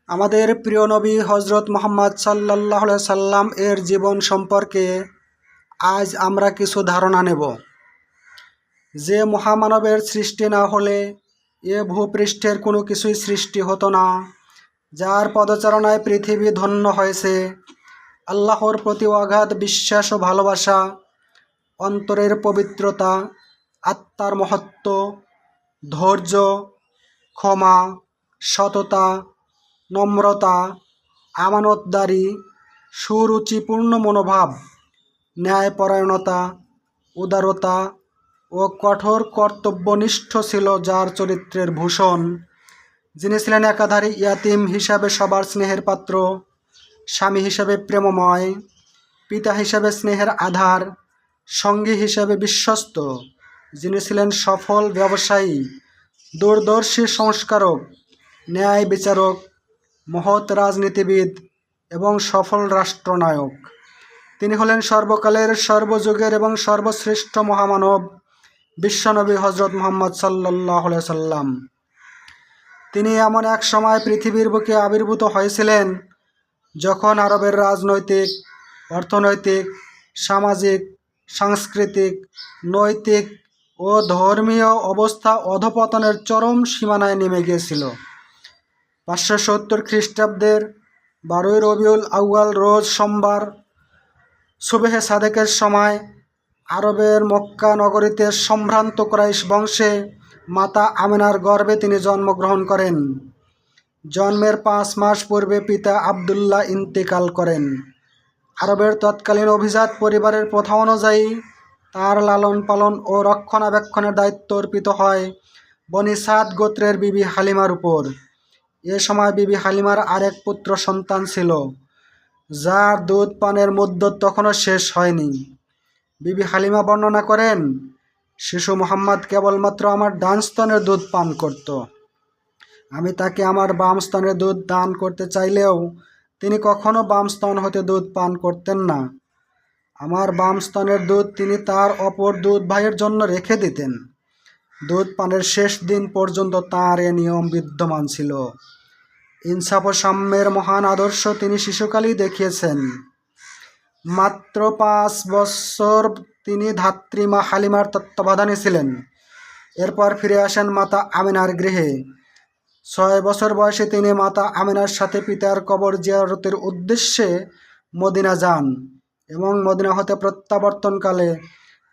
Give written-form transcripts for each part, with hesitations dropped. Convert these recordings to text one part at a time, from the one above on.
আমাদের প্রিয় নবী হজরত মুহাম্মদ সাল্লাল্লাহু আলাইহি সাল্লাম এর জীবন সম্পর্কে আজ আমরা কিছু ধারণা নেব। যে মহামানবের সৃষ্টি না হলে এ ভূপৃষ্ঠের কোনো কিছুই সৃষ্টি হতো না, যার পদচারণায় পৃথিবী ধন্য হয়েছে। আল্লাহর প্রতি অগাধ বিশ্বাস ও ভালোবাসা, অন্তরের পবিত্রতা, আত্মার মহত্ব, ধৈর্য, ক্ষমা, সততা, নম্রতা, আমানতদারি, সুরুচিপূর্ণ মনোভাব, ন্যায়পরায়ণতা, উদারতা ও কঠোর কর্তব্যনিষ্ঠ ছিল যার চরিত্রের ভূষণ। যিনি ছিলেন একাধারে ইয়াতিম হিসাবে সবার স্নেহের পাত্র, স্বামী হিসাবে প্রেমময়, পিতা হিসাবে স্নেহের আধার, সঙ্গী হিসাবে বিশ্বস্ত। যিনি ছিলেন সফল ব্যবসায়ী, দূরদর্শী সংস্কারক, ন্যায় বিচারক, মহৎ রাজনীতিবিদ এবং সফল রাষ্ট্রনায়ক। তিনি হলেন সর্বকালের, সর্বযুগের এবং সর্বশ্রেষ্ঠ মহামানব, বিশ্বনবী হজরত মুহাম্মদ সাল্লাল্লাহু আলাইহি সাল্লাম। তিনি এমন এক সময় পৃথিবীর বুকে আবির্ভূত হয়েছিলেন যখন আরবের রাজনৈতিক, অর্থনৈতিক, সামাজিক, সাংস্কৃতিক, নৈতিক ও ধর্মীয় অবস্থা অধঃপতনের চরম সীমানায় নেমে গিয়েছিল। 570 খ্রিস্টাব্দের 12ই রবিউল আউয়াল রোজ সোমবার সুবহে সাদেকের সময় আরবের মক্কা নগরীতে সম্ভ্রান্ত কুরাইশ বংশে মাতা আমেনার গর্ভে তিনি জন্মগ্রহণ করেন। জন্মের 5 মাস পূর্বে পিতা আবদুল্লাহ ইন্তেকাল করেন। আরবের তৎকালীন অভিজাত পরিবারের প্রথা অনুযায়ী তার লালন পালন ও রক্ষণাবেক্ষণের দায়িত্ব অর্পিত হয় বনি সাদ গোত্রের বিবি হালিমার উপর। এ সময় বিবি হালিমার আরেক পুত্র সন্তান ছিল, যার দুধ পানের মুদ্দত তখনও শেষ হয়নি। বিবি হালিমা বর্ণনা করেন, শিশু মুহাম্মদ কেবলমাত্র আমার ডান স্তনের দুধ পান করত। আমি তাকে আমার বাম স্তনের দুধ দান করতে চাইলেও তিনি কখনো বাম স্তন হতে দুধ পান করতেন না। আমার বাম স্তনের দুধ তিনি তার অপর দুধ ভাইয়ের জন্য রেখে দিতেন। দুধ পানের শেষ দিন পর্যন্ত তাঁর এ নিয়ম বিদ্যমান ছিল। ইনসাফ ও সাম্যের মহান আদর্শ তিনি শিশুকালেই দেখিয়েছেন। মাত্র 5 বছর তিনি ধাত্রীমা হালিমার তত্ত্বাবধানে ছিলেন। এরপর ফিরে আসেন মাতা আমেনার গৃহে। 6 বছর বয়সে তিনি মাতা আমেনার সাথে পিতার কবর জিয়ারতের উদ্দেশ্যে মদিনা যান এবং মদিনা হতে প্রত্যাবর্তনকালে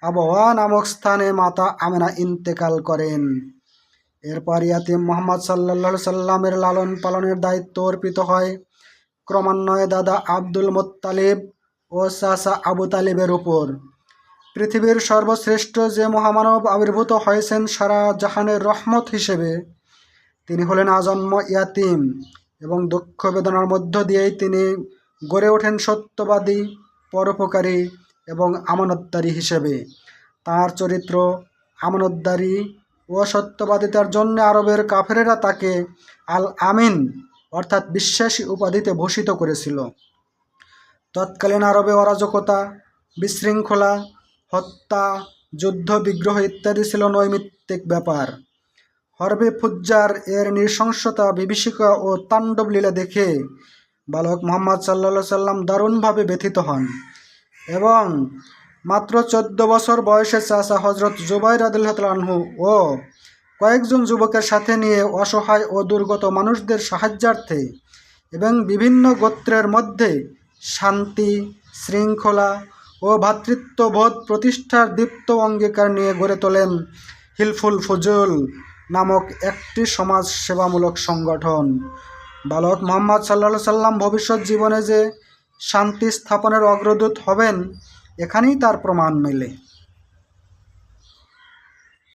আবওয়া নামক স্থানে মাতা আমেনা ইন্তেকাল করেন। এরপর ইয়াতিম মুহাম্মদ সাল্লাল্লাহু আলাইহি সাল্লামের লালন পালনের দায়িত্ব অর্পিত হয় ক্রমান্বয়ে দাদা আব্দুল মুত্তালিব ও চাচা আবু তালিবের উপর। পৃথিবীর সর্বশ্রেষ্ঠ যে মহামানব আবির্ভূত হয়েছেন সারা জাহানের রহমত হিসেবে, তিনি হলেন আজন্ম ইয়াতিম এবং দুঃখ বেদনার মধ্য দিয়েই তিনি গড়ে ওঠেন সত্যবাদী, পরোপকারী এবং আমানতদারী হিসেবে। তাঁর চরিত্র, আমানতদারী ও সত্যবাদিতার জন্য আরবের কাফেরেরা তাকে আল আমিন অর্থাৎ বিশ্বাসী উপাধিতে ভূষিত করেছিল। তৎকালীন আরবে অরাজকতা, বিশৃঙ্খলা, হত্যা, যুদ্ধ বিগ্রহ ইত্যাদি ছিল নৈমিত্তিক ব্যাপার। হরবে ফুজ্জার এর নৃশংসতা, বিভীষিকা ও তাণ্ডব লীলা দেখে বালক মুহাম্মদ সাল্লাল্লাহু আলাইহি সাল্লাম দারুণভাবে ব্যথিত হন এবং মাত্র 14 বছর বয়সে চাচা হজরত জুবাইর রাদিয়াল্লাহু তাআলা আনহু ও কয়েকজন যুবকের সাথে নিয়ে অসহায় ও দুর্গত মানুষদের সাহায্যার্থে এবং বিভিন্ন গোত্রের মধ্যে শান্তি, শৃঙ্খলা ও ভ্রাতৃত্ববোধ প্রতিষ্ঠার দীপ্ত অঙ্গীকার নিয়ে গড়ে তোলেন হিলফুল ফুজুল নামক একটি সমাজ সেবামূলক সংগঠন। বালক মুহাম্মদ সাল্লাল্লাহু আলাইহি সাল্লাম ভবিষ্যৎ জীবনে যে শান্তি স্থাপনের অগ্রদূত হবেন, এখানেই তার প্রমাণ মেলে।